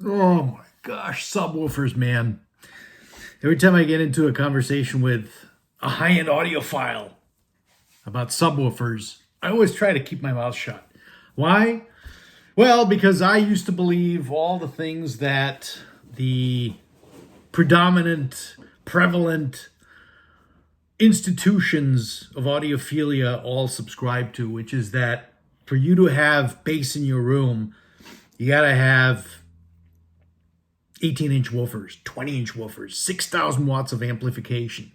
Oh my gosh, subwoofers, man. Every time I get into a conversation with a high-end audiophile about subwoofers, I always try to keep my mouth shut. Why? Well, because I used to believe all the things that the predominant, prevalent institutions of audiophilia all subscribe to, which is that for you to have bass in your room, you got to have 18-inch woofers, 20-inch woofers, 6,000 watts of amplification.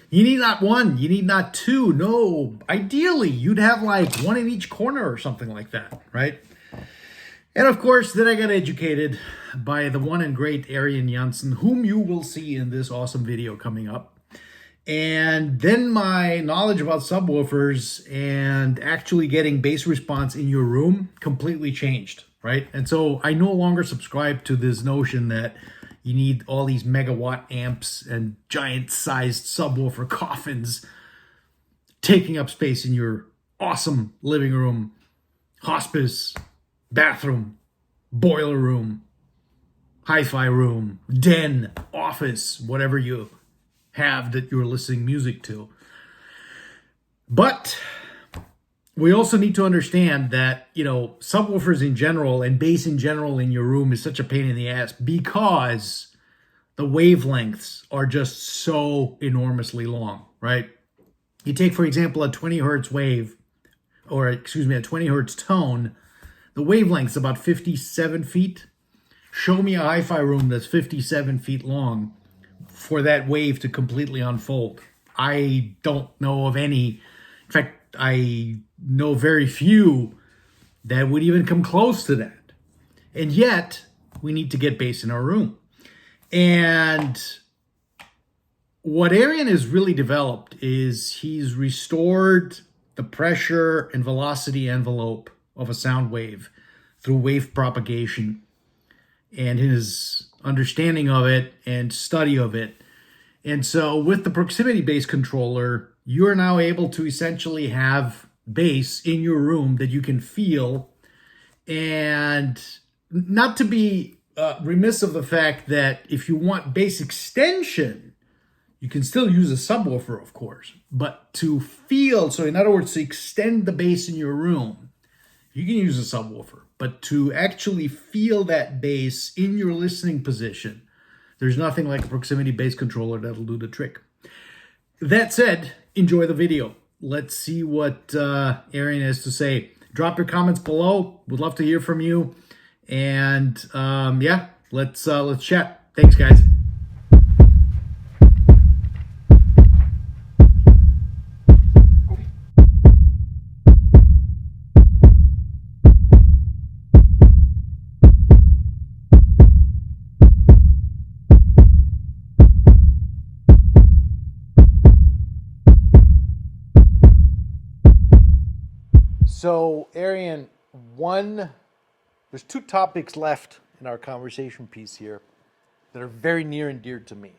You need not one, you need not two. No, ideally, you'd have like one in each corner or something like that, right? And of course, then I got educated by the one and great Arian Jansen, whom you will see in this awesome video coming up. And then my knowledge about subwoofers and actually getting bass response in your room completely changed, right? And so I no longer subscribe to this notion that you need all these megawatt amps and giant sized subwoofer coffins taking up space in your awesome living room, hospice, bathroom, boiler room, hi-fi room, den, office, whatever you have that you're listening music to. But we also need to understand that, subwoofers in general and bass in general in your room is such a pain in the ass because the wavelengths are just so enormously long, right? You take, for example, a 20 hertz wave, or excuse me, a 20 hertz tone, the wavelength's about 57 feet. Show me a hi-fi room that's 57 feet long for that wave to completely unfold. I don't know of any. In fact, I know very few that would even come close to that. And yet, we need to get bass in our room. And what Arian has really developed is he's restored the pressure and velocity envelope of a sound wave through wave propagation, and his understanding of it and study of it. And so with the proximity bass controller, you're now able to essentially have bass in your room that you can feel. And not to be remiss of the fact that if you want bass extension, you can still use a subwoofer, of course. But to feel, so in other words, to extend the bass in your room, you can use a subwoofer. But to actually feel that bass in your listening position, there's nothing like a proximity bass controller that'll do the trick. That said, enjoy the video. Let's see what Arian has to say. Drop your comments below. Would love to hear from you. And yeah, let's chat. Thanks, guys. So, Arian, there's two topics left in our conversation piece here that are very near and dear to me.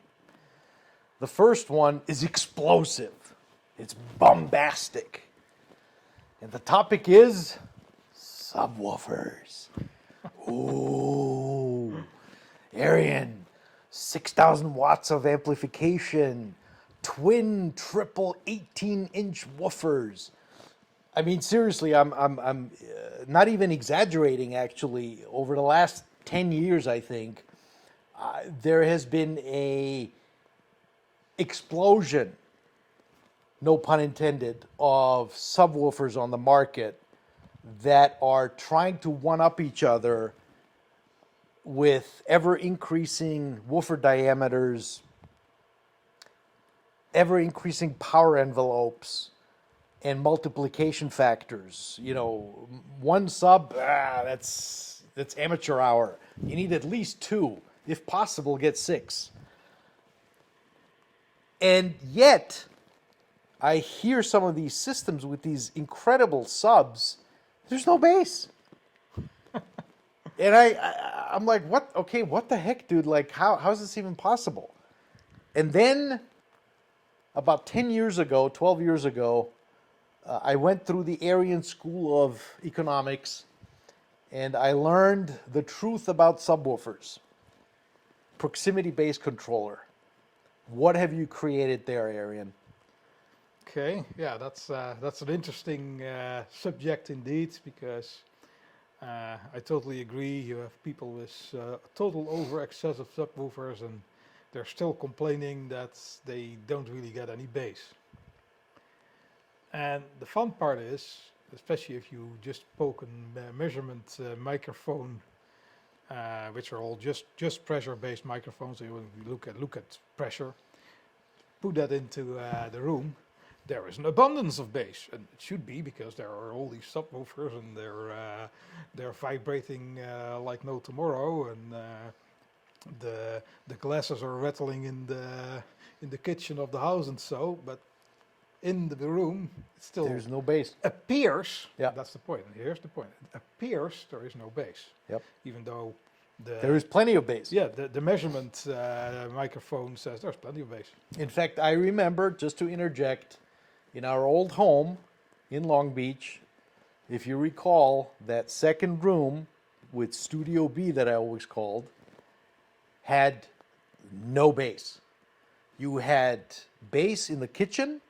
The first one is explosive. It's bombastic. And the topic is subwoofers. Ooh. Arian, 6,000 watts of amplification, twin, triple 18-inch woofers. I mean, seriously, I'm not even exaggerating. Actually, over the last 10 years, I think there has been a explosion, no pun intended, of subwoofers on the market that are trying to one up each other with ever increasing woofer diameters, ever increasing power envelopes, and multiplication factors. One sub, that's amateur hour. You need at least two, if possible, get six. And yet, I hear some of these systems with these incredible subs. There's no bass, and I'm like, what? Okay, what the heck, dude? Like, how is this even possible? And then, about 10 years ago, 12 years ago, I went through the Arian School of Economics, and I learned the truth about subwoofers. Proximity-based controller. What have you created there, Arian? Okay, yeah, that's an interesting subject indeed, because I totally agree. You have people with total over excess of subwoofers, and they're still complaining that they don't really get any bass. And the fun part is, especially if you just poke a measurement microphone, which are all just pressure-based microphones. So you look at pressure, put that into the room. There is an abundance of bass, and it should be, because there are all these subwoofers, and they're vibrating like no tomorrow, and the glasses are rattling in the kitchen of the house and so. But in the room, it still There's no bass. appears. Yeah. That's the point. And here's the point. It appears there is no bass. Yep. Even though There is plenty of bass. yeah, the measurement microphone says there's plenty of bass. In fact, I remember, just to interject, in our old home in Long Beach, if you recall, that second room with Studio B that I always called had no bass. You had bass in the kitchen.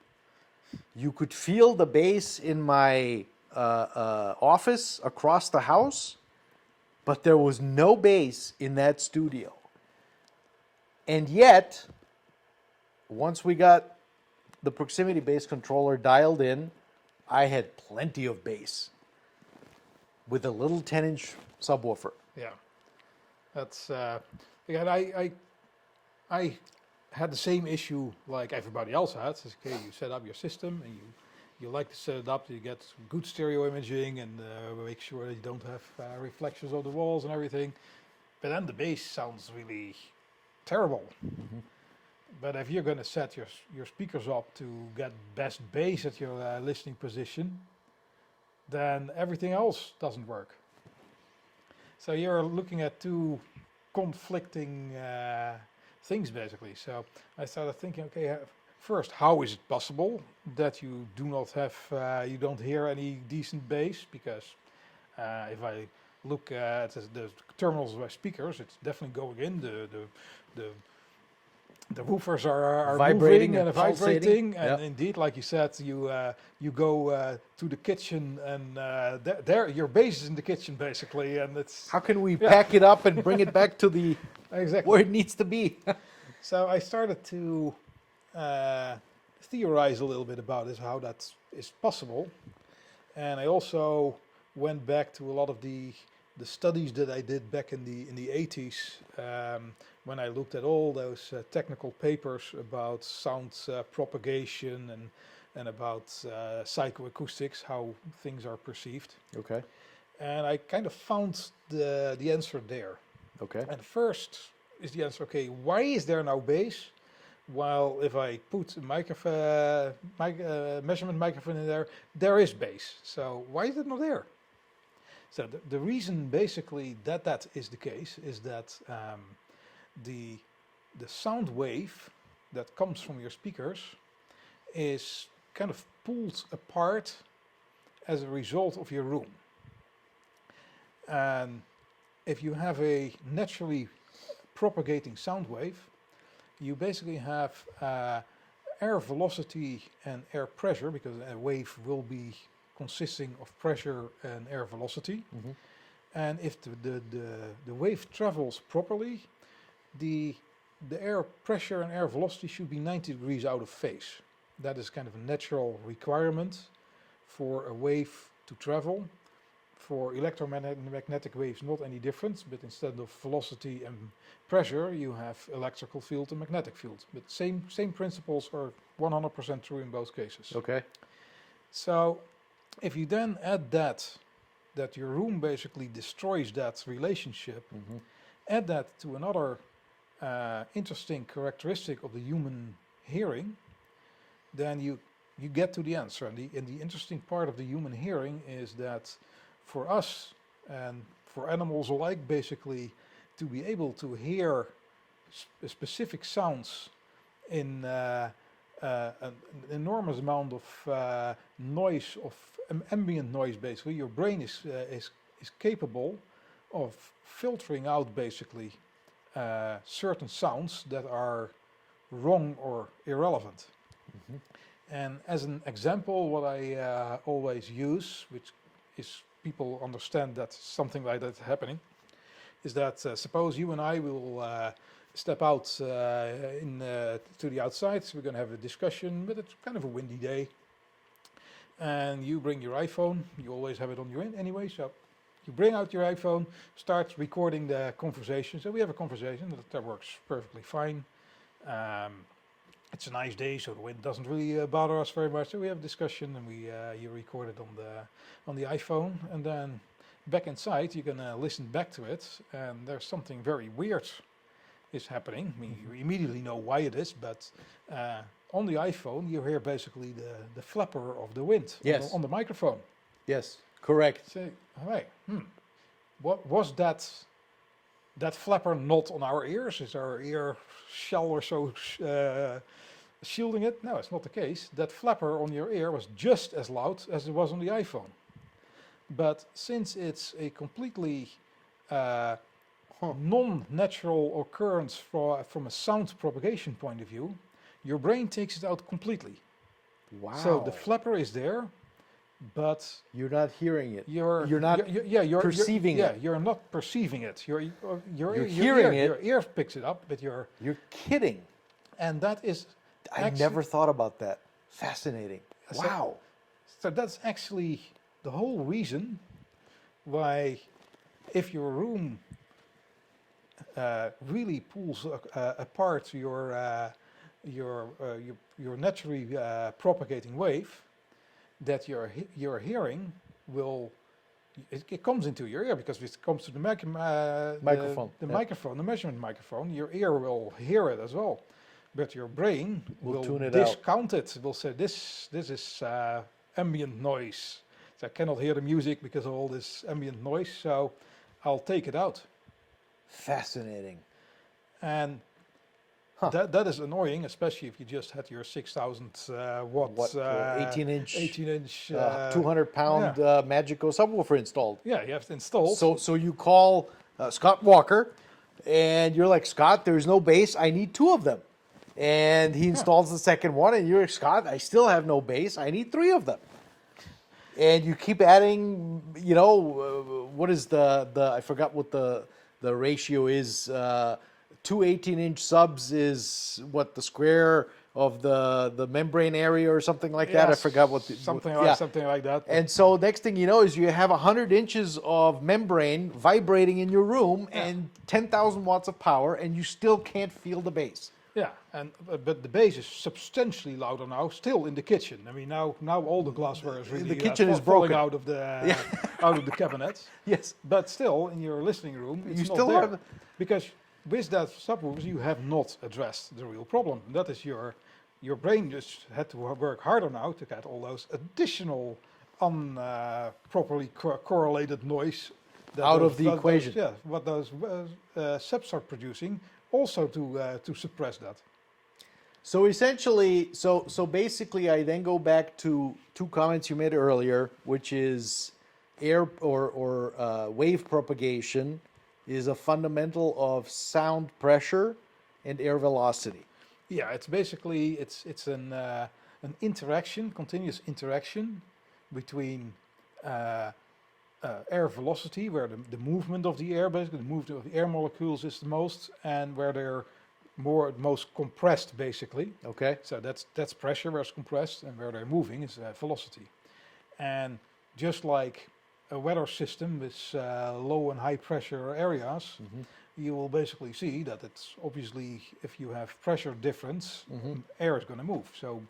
You could feel the bass in my office across the house, but there was no bass in that studio. And yet, once we got the proximity-based controller dialed in, I had plenty of bass with a little 10-inch subwoofer. Yeah, that's again. I had the same issue like everybody else had. It's okay, you set up your system, and you like to set it up. You get some good stereo imaging, and make sure that you don't have reflections of the walls and everything. But then the bass sounds really terrible. Mm-hmm. But if you're going to set your speakers up to get best bass at your listening position, then everything else doesn't work. So you're looking at two conflicting things basically. So I started thinking, okay, first, how is it possible that you do not have, you don't hear any decent bass? Because if I look at the terminals of my speakers, it's definitely going in. The woofers are Vibrating moving and and vibrating, pulsating. and Yep. indeed, like you said, you go to the kitchen, and there your bass is in the kitchen basically, and it's How can we Yeah. pack it up and bring it back to the exactly. where it needs to be? So I started to theorize a little bit about this, how that is possible, and I also went back to a lot of the studies that I did back in the 80s, when I looked at all those technical papers about sound propagation and about psychoacoustics, how things are perceived, Okay. and I kind of found the answer there. Okay. And first is the answer, okay, why is there no bass? While if I put a measurement microphone in there, there is bass. So why is it not there? So the reason basically that is the case is that the sound wave that comes from your speakers is kind of pulled apart as a result of your room. And if you have a naturally propagating sound wave, you basically have air velocity and air pressure, because a wave will be consisting of pressure and air velocity. Mhm. And if the wave travels properly, the air pressure and air velocity should be 90 degrees out of phase. That is kind of a natural requirement for a wave to travel. For electromagnetic waves, not any difference, but instead of velocity and pressure, you have electrical field and magnetic field. But same principles are 100% true in both cases. Okay. So if you then add that your room basically destroys that relationship, Mhm. add that to another interesting characteristic of the human hearing, then you get to the answer. And the interesting part of the human hearing is that for us and for animals alike, basically, to be able to hear specific sounds in an enormous amount of noise, of ambient noise, basically, your brain is is capable of filtering out basically certain sounds that are wrong or irrelevant. And as an example, what I always use, which is people understand that something like that happening, is that suppose you and I will step out to the outside. We're going to have a discussion, but it's kind of a windy day. And you bring your iPhone. You always have it on you anyway, so you bring out your iPhone, start recording the conversation. So we have a conversation that works perfectly fine. It's a nice day, so the wind doesn't really bother us very much. So we have a discussion, and you record it on the iPhone, and then back inside you're gonna listen back to it, and there's something very weird is happening. I mean, you immediately know why it is, but on the iPhone you hear basically the flapper of the wind on the microphone. Yes, correct. Say, all right, what was that flapper not on our ears? Is our ear shell or so shielding it? No, it's not the case. That flapper on your ear was just as loud as it was on the iPhone. But since it's a completely non-natural occurrence from a sound propagation point of view, your brain takes it out completely. Wow. So the flapper is there, but you're not hearing it. You're perceiving it. Yeah, you're not perceiving it. You're hearing it. Your ear picks it up, but you're kidding. And that is. I never thought about that. Fascinating. Wow. So that's actually the whole reason why, if your room really pulls apart your naturally propagating wave, that your hearing will, it comes into your ear because it comes to the microphone, the measurement microphone. Your ear will hear it as well, but your brain will tune it discount it. Will say this is ambient noise. So I cannot hear the music because of all this ambient noise. So I'll take it out. Fascinating. And that is annoying, especially if you just had your 6,000 watt 18-inch 200-pound yeah. Magico subwoofer installed. Yeah, you have it installed. So you call Scott Walker, and you're like, Scott, there's no bass. I need 2 of them. And he installs the second one, and you're like, Scott, I still have no bass. I need 3 of them. And you keep adding, what is I forgot what the ratio is. 2 18-inch subs is what, the square of the membrane area or something like that. I forgot what something like that. And so next thing you know is you have 100 inches of membrane vibrating in your room and 10,000 watts of power, and you still can't feel the bass. Yeah, but the bass is substantially louder now, still in the kitchen. I mean, now all the glassware is really the kitchen is broken out of the out of the cabinets. Yes, but still in your listening room, it's not there. Because with that subwoofer, you have not addressed the real problem. And that is your brain just had to work harder now to get all those additional unproperly correlated noise out of the equation. What those subs are producing, also to suppress that. So essentially, so basically, I then go back to 2 comments you made earlier, which is air or wave propagation is a fundamental of sound pressure and air velocity. Yeah, it's basically it's an interaction, continuous interaction between air velocity, where the movement of the air, basically the movement of the air molecules is the most, and where they're most compressed, basically. Okay. So that's pressure where it's compressed, and where they're moving is velocity. And just like a weather system with low and high pressure areas, you will basically see that it's obviously, if you have pressure difference, air is going to move. So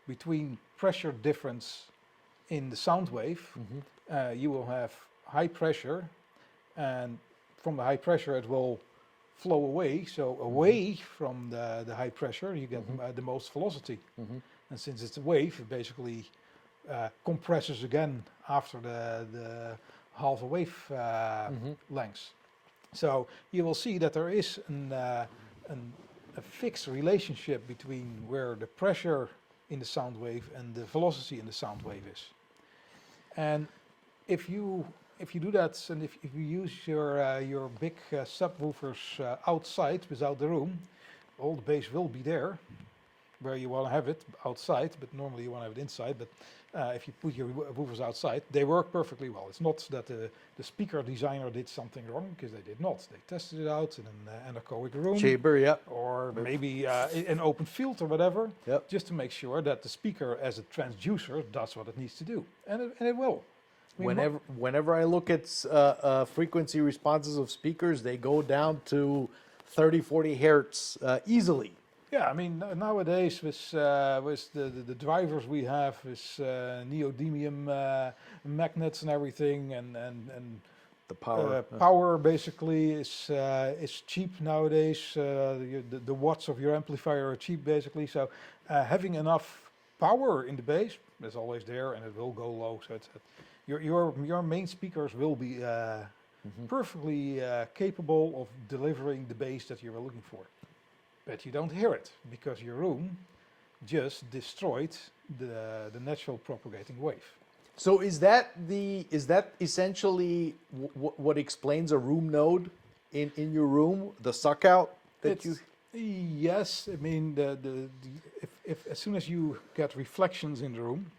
between pressure difference in the sound wave, you will have high pressure, and from the high pressure it will flow away. So away from the high pressure, you get the most velocity. And since it's a wave, it basically compresses again after the half a wave length. So you will see that there is a fixed relationship between where the pressure in the sound wave and the velocity in the sound wave is. And if you if you do that, and if you use your big subwoofers outside without the room, all the bass will be there where you want to have it outside, but normally you want to have it inside. But if you put your woofers outside, they work perfectly well. It's not that the speaker designer did something wrong, because they did not. They tested it out in an anechoic room, Chamber, yep. or maybe an open field or whatever, Yep. just to make sure that the speaker as a transducer does what it needs to do, and it will. I mean, Whenever I look at frequency responses of speakers, they go down to 30, 40 hertz easily. yeah, I mean nowadays with the drivers we have with neodymium magnets and everything, and The power. power basically is cheap nowadays. The watts of your amplifier are cheap basically. So having enough power in the bass is always there, and it will go low. So it's your main speakers will be perfectly capable of delivering the bass that you're looking for. But you don't hear it because your room just destroyed the natural propagating wave. So is that essentially what explains a room node in your room, the suck out that you? Yes, I mean if as soon as you get reflections in the room,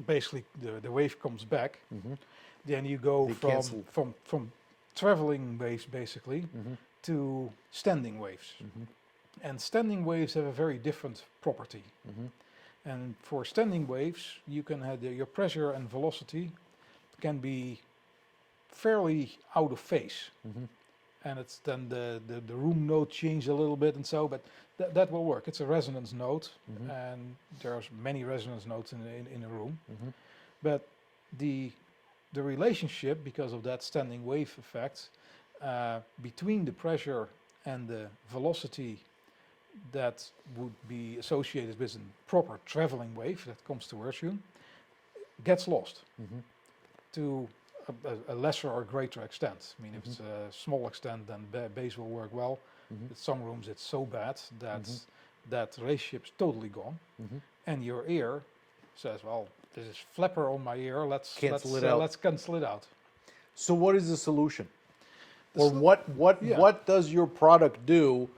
basically the wave comes back, then you go from traveling waves basically to standing waves. And standing waves have a very different property. And for standing waves, you can have your pressure and velocity can be fairly out of phase. And it's then the room node changed a little bit and so, but that will work. It's a resonance node, and there's many resonance nodes in a room. But the relationship, because of that standing wave effect, between the pressure and the velocity that would be associated with a proper traveling wave that comes towards you, gets lost to a lesser or greater extent. I mean, if it's a small extent, then bass will work well. In some rooms, it's so bad that that relationship's totally gone, and your ear says, "Well, this is flapper on my ear. Let's cancel it out." So, what is the solution? Or what does your product do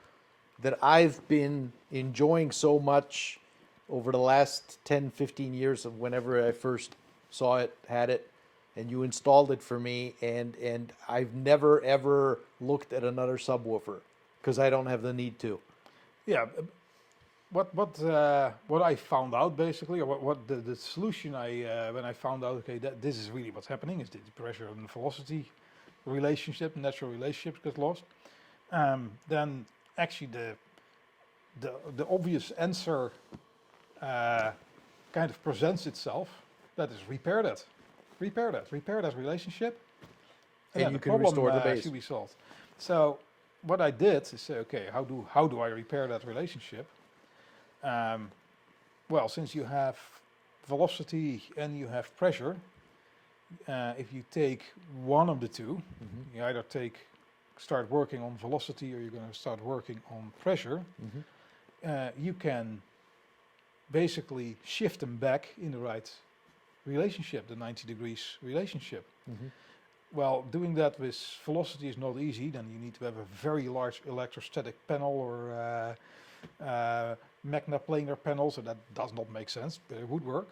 that I've been enjoying so much over the last 10, 15 years of whenever I first saw it, had it, and you installed it for me, and I've never ever looked at another subwoofer because I don't have the need to. Yeah, what I found out basically, or what the solution when I found out, okay, that this is really what's happening, is the pressure and velocity relationship, natural relationships get lost. Then actually the obvious answer kind of presents itself. That is repair that relationship, And you can restore the bass. Should be solved. So what I did is say, okay, how do I repair that relationship? Well, since you have velocity and you have pressure, if you take one of the two, you either start working on velocity or you're going to start working on pressure, you can basically shift them back in the right relationship, the 90 degrees relationship. Well, doing that with velocity is not easy. Then you need to have a very large electrostatic panel or magna-planar panel, so that does not make sense, but it would work.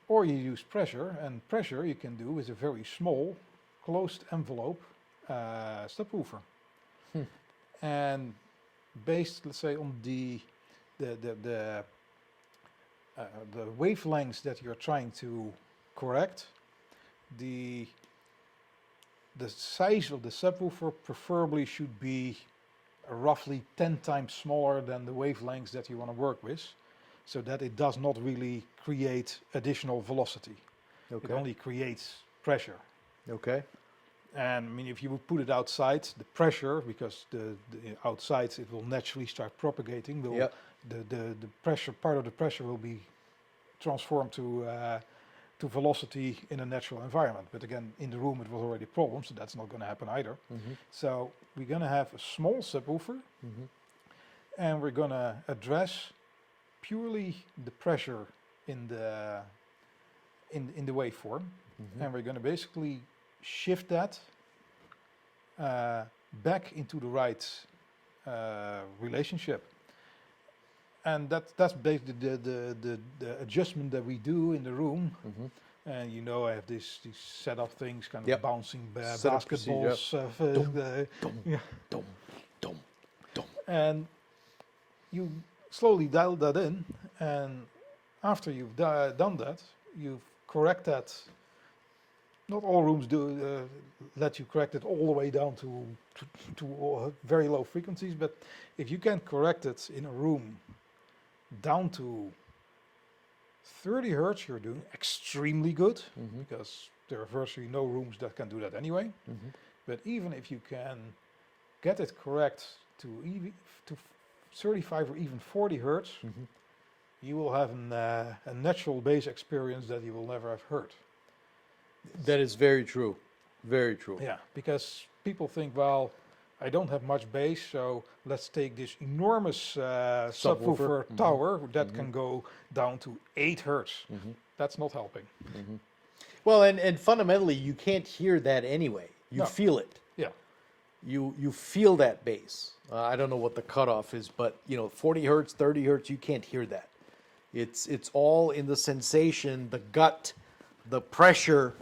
Or you use pressure, and pressure you can do with a very small closed envelope subwoofer. And based, let's say, on the wavelengths that you're trying to correct, the size of the subwoofer preferably should be roughly 10 times smaller than the wavelengths that you want to work with, so that it does not really create additional velocity. It only creates pressure. Okay. And I mean, if you would put it outside, the pressure, because the outside it will naturally start propagating. The pressure, part of the pressure will be transformed to velocity in a natural environment. But again, in the room it was already a problem, so that's not going to happen either. So we're going to have a small subwoofer, and we're going to address purely the pressure in the waveform, and we're going to basically shift that back into the right relationship. And that's basically the adjustment that we do in the room. And you know, I have these setup things, kind of Yep. bouncing Setup procedure. basketballs. Yeah. Dum, dum, dum. And you slowly dial that in, and after you've done that, you correct that. Not all rooms do let you correct it all the way down to very low frequencies, but if you can correct it in a room down to 30 hertz, you're doing extremely good, because there are virtually no rooms that can do that anyway. But even if you can get it correct to 35 or even 40 hertz, you will have a natural bass experience that you will never have heard. That is very true. Very true. Yeah, because people think, well, I don't have much bass, so let's take this enormous subwoofer tower that can go down to 8 hertz. That's not helping. Well, and fundamentally, you can't hear that anyway. You No. feel it. Yeah. You feel that bass. I don't know what the cutoff is, but 40 hertz, 30 hertz, you can't hear that. It's all in the sensation, the gut, the pressure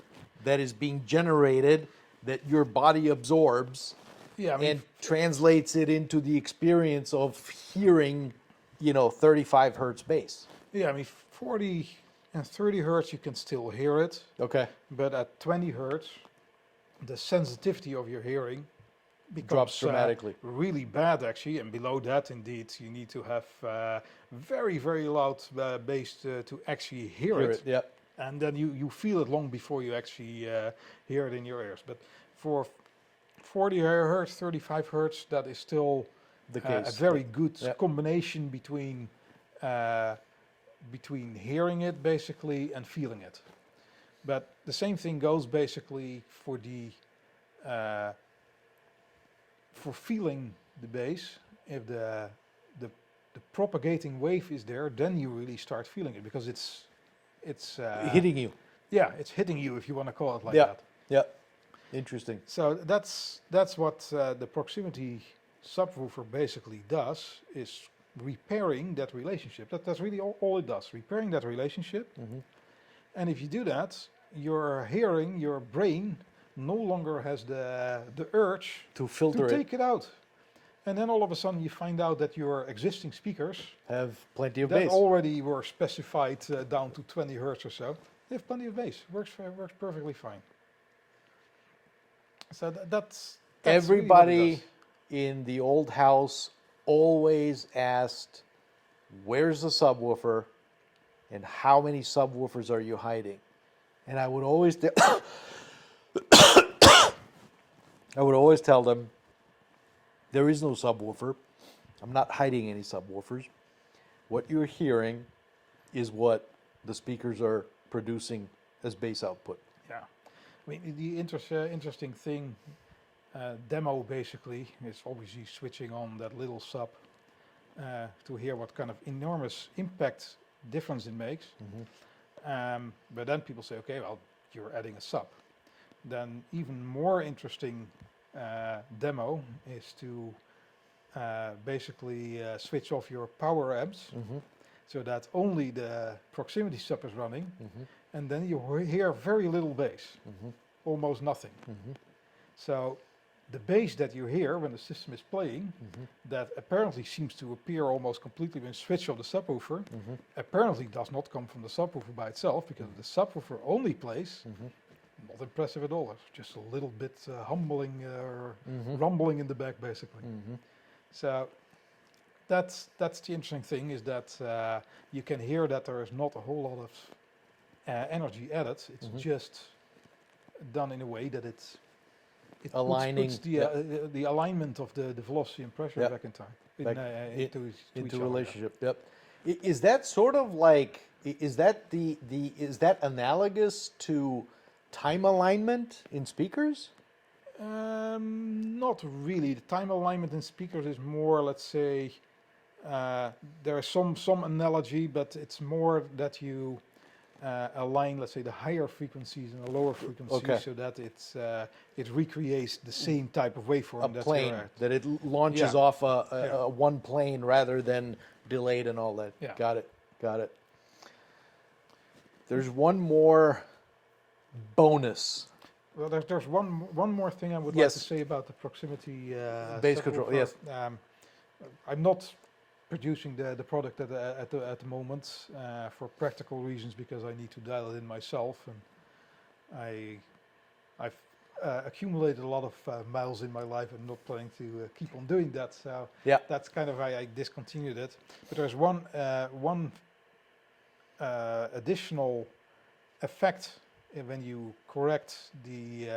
that is being generated that your body absorbs. Yeah, I mean, and translates it into the experience of hearing, 35 hertz bass. yeah, I mean, 40 and 30 hertz, you can still hear it, Okay. but at 20 hertz, the sensitivity of your hearing becomes Drops dramatically. really bad, actually. And below that, indeed, you need to have very, very loud bass to actually hear it. Yeah. And then you feel it long before you actually hear it in your ears. But for 40 hertz, 35 hertz, that is still The a case. very good Yeah. combination between hearing it basically and feeling it. But the same thing goes basically for for feeling the bass. If the propagating wave is there, then you really start feeling it, because it's Hitting you. yeah, it's hitting you, if you want to call it like Yeah. that. Yeah. Interesting. So that's what the proximity subwoofer basically does, is repairing that relationship. That's really all it does, repairing that relationship. And if you do that, your hearing, your brain, no longer has the urge To filter to it, take it out. And then all of a sudden you find out that your existing speakers have plenty of that bass. already were specified down to 20 hertz or so, they have plenty of bass. Works perfectly fine. So that's Everybody really what it in the old house always asked, where's the subwoofer and how many subwoofers are you hiding? And I would always tell them, there is no subwoofer. I'm not hiding any subwoofers. What you're hearing is what the speakers are producing as bass output. Yeah, I mean, the interesting thing, demo basically, is obviously switching on that little sub to hear what kind of enormous impact difference it makes. But then people say, okay, well, you're adding a sub. Then even more interesting demo is to basically switch off your power amps so that only the proximity sub is running, and then you hear very little bass, almost nothing. So the bass that you hear when the system is playing, that apparently seems to appear almost completely when you switch off the subwoofer, apparently does not come from the subwoofer by itself, because the subwoofer only plays. Not impressive at all. It's just a little bit humbling or rumbling in the back, basically. So that's the interesting thing, is that you can hear that there is not a whole lot of energy added. It's just done in a way that it Aligning, puts the alignment of the velocity and pressure back in time Back into each other. relationship. Yep. Is that sort of like, is that analogous to time alignment in speakers? Not really. The time alignment in speakers is more, let's say, there is some analogy, but it's more that you align, let's say, the higher frequencies and the lower frequencies, Okay. so that it recreates the same type of waveform. A that plane, you're at. that it launches Yeah. off Yeah. a one plane rather than delayed and all that. Yeah. Got it. Got it. There's one more bonus. Well, there's one more thing I would Yes. like to say about the proximity Bass control, subwoofer. yes. I'm not producing the product at the moment for practical reasons, because I need to dial it in myself, and I've accumulated a lot of miles in my life. I'm not planning to keep on doing that, so Yeah. that's kind of why I discontinued it. But there's one additional effect when you correct the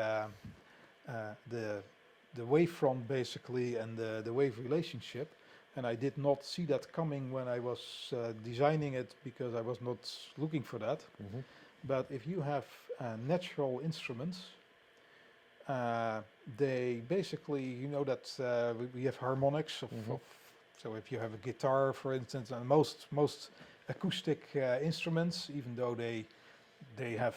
wavefront basically, and the wave relationship. And I did not see that coming when I was designing it, because I was not looking for that. Mhm. But if you have natural instruments, they basically, you know that we have harmonics Mhm. so if you have a guitar, for instance, and most acoustic instruments, even though they have,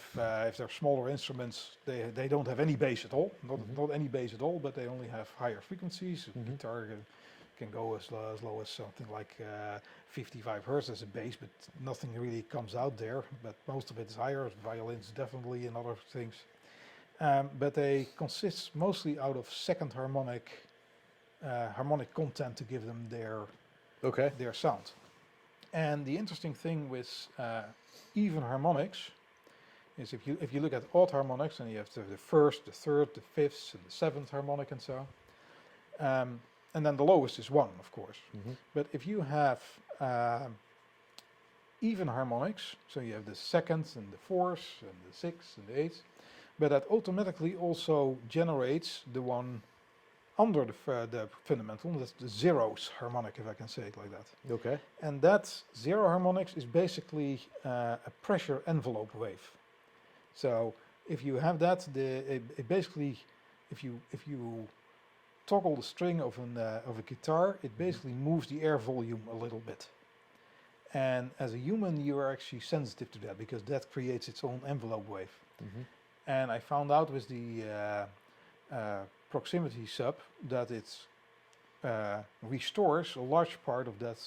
if they're smaller instruments, they don't have any bass at all, not any bass at all, but they only have higher frequencies. Mhm. Guitar can go as low as something like 55 hertz as a bass, but nothing really comes out there. But most of it is higher. Violins definitely, and other things. But they consist mostly out of second harmonic content to give them Okay. their sound. And the interesting thing with even harmonics is if you look at odd harmonics, and you have the first, the third, the fifth, and the seventh harmonic, and so on. And then the lowest is 1, of course. Mhm. But if you have even harmonics, so you have the second and the fourth and the sixth and the eighth, but that automatically also generates the one under the fundamental, that's the zeros harmonic, if I can say it like that. Okay. And that zero harmonics is basically a pressure envelope wave. So if you have that, it basically, if you toggle the string of a guitar, it basically moves the air volume a little bit. And as a human, you are actually sensitive to that, because that creates its own envelope wave. Mhm. And I found out with the proximity sub that it restores a large part of that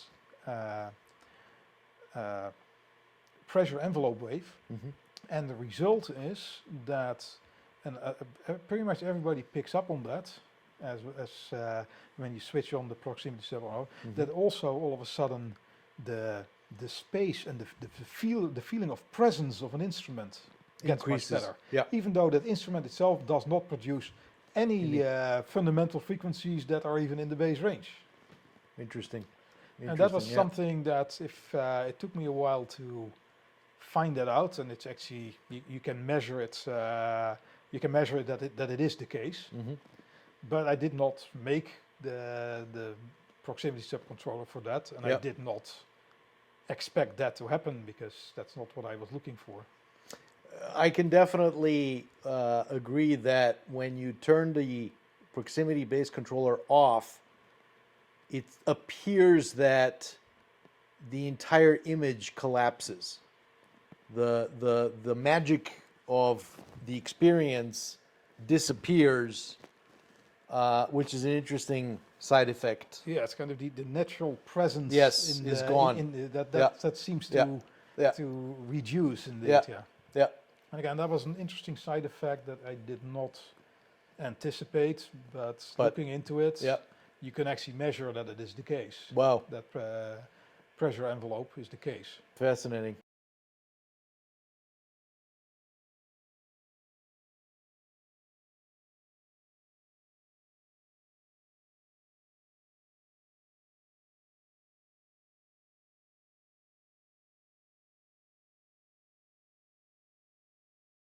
pressure envelope wave. Mhm. And the result is that, and pretty much everybody picks up on that, as when you switch on the proximity sub, Mhm. that also all of a sudden the space and the feeling of presence of an instrument gets Increases. much better. Yeah. Even though that instrument itself does not produce any fundamental frequencies that are even in the bass range. Interesting. And that was yeah. something that, if it took me a while to find that out, and it's actually you can measure it. You can measure it that it is the case. Mhm. But I did not make the proximity subcontroller for that, and I Yep. did not expect that to happen, because that's not what I was looking for. I can definitely agree that when you turn the proximity bass controller off, it appears that the entire image collapses. The magic of the experience disappears, which is an interesting side effect. Yeah, it's kind of the natural presence. Yes, is gone. That seems Yeah. Yeah. to reduce indeed. Yeah. Yeah. Yeah. And again, that was an interesting side effect that I did not anticipate, but looking into it, Yeah. you can actually measure that it is the case. Wow. That pressure envelope is the case. Fascinating.